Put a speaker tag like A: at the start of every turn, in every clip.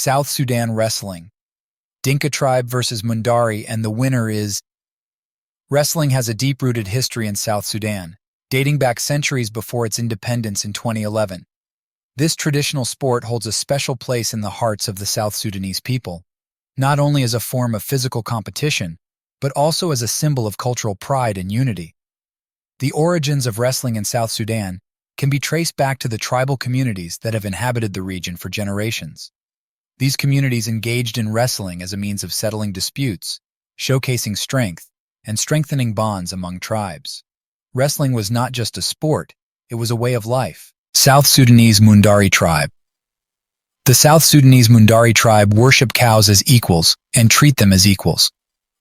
A: South Sudan wrestling. Dinka tribe versus Mundari, and the winner is... Wrestling has a deep-rooted history in South Sudan, dating back centuries before its independence in 2011. This traditional sport holds a special place in the hearts of the South Sudanese people, not only as a form of physical competition, but also as a symbol of cultural pride and unity. The origins of wrestling in South Sudan can be traced back to the tribal communities that have inhabited the region for generations. These communities engaged in wrestling as a means of settling disputes, showcasing strength, and strengthening bonds among tribes. Wrestling was not just a sport, it was a way of life. South Sudanese Mundari tribe. The South Sudanese Mundari tribe worship cows as equals and treat them as equals.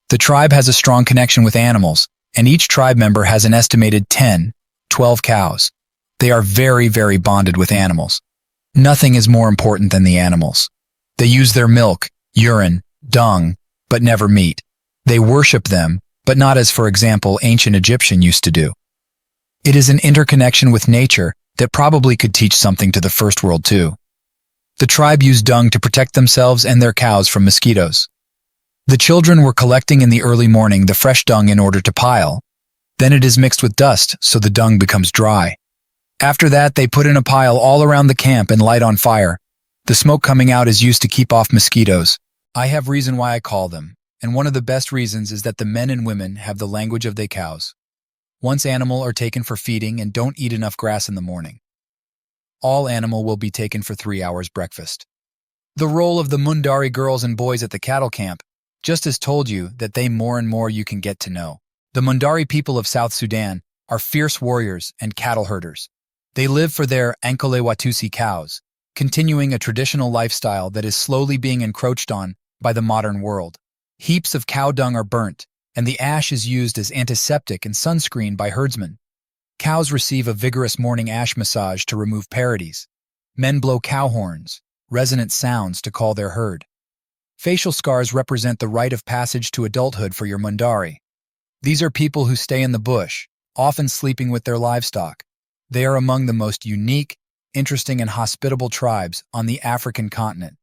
A: The tribe has a strong connection with animals, and each tribe member has an estimated 10-12 cows. They are very bonded with animals. Nothing is more important than the animals. They use their milk, urine, dung, but never meat. They worship them, but not as, for example, ancient Egyptian used to do. It is an interconnection with nature that probably could teach something to the first world too. The tribe used dung to protect themselves and their cows from mosquitoes. The children were collecting in the early morning the fresh dung in order to pile. Then it is mixed with dust so the dung becomes dry. After that, they put in a pile all around the camp and light on fire. The smoke coming out is used to keep off mosquitoes. I have reason why I call them, and one of the best reasons is that the men and women have the language of they cows. Once animal are taken for feeding and don't eat enough grass in the morning. All animal will be taken for 3 hours breakfast. The role of the Mundari girls and boys at the cattle camp just has told you that they more and more you can get to know. The Mundari people of South Sudan are fierce warriors and cattle herders. They live for their Ankole-Watusi cows, continuing a traditional lifestyle that is slowly being encroached on by the modern world. Heaps of cow dung are burnt, and the ash is used as antiseptic and sunscreen by herdsmen. Cows receive a vigorous morning ash massage to remove paradies. Men blow cow horns, resonant sounds to call their herd. Facial scars represent the rite of passage to adulthood for your Mundari. These are people who stay in the bush, often sleeping with their livestock. They are among the most unique, interesting, and hospitable tribes on the African continent.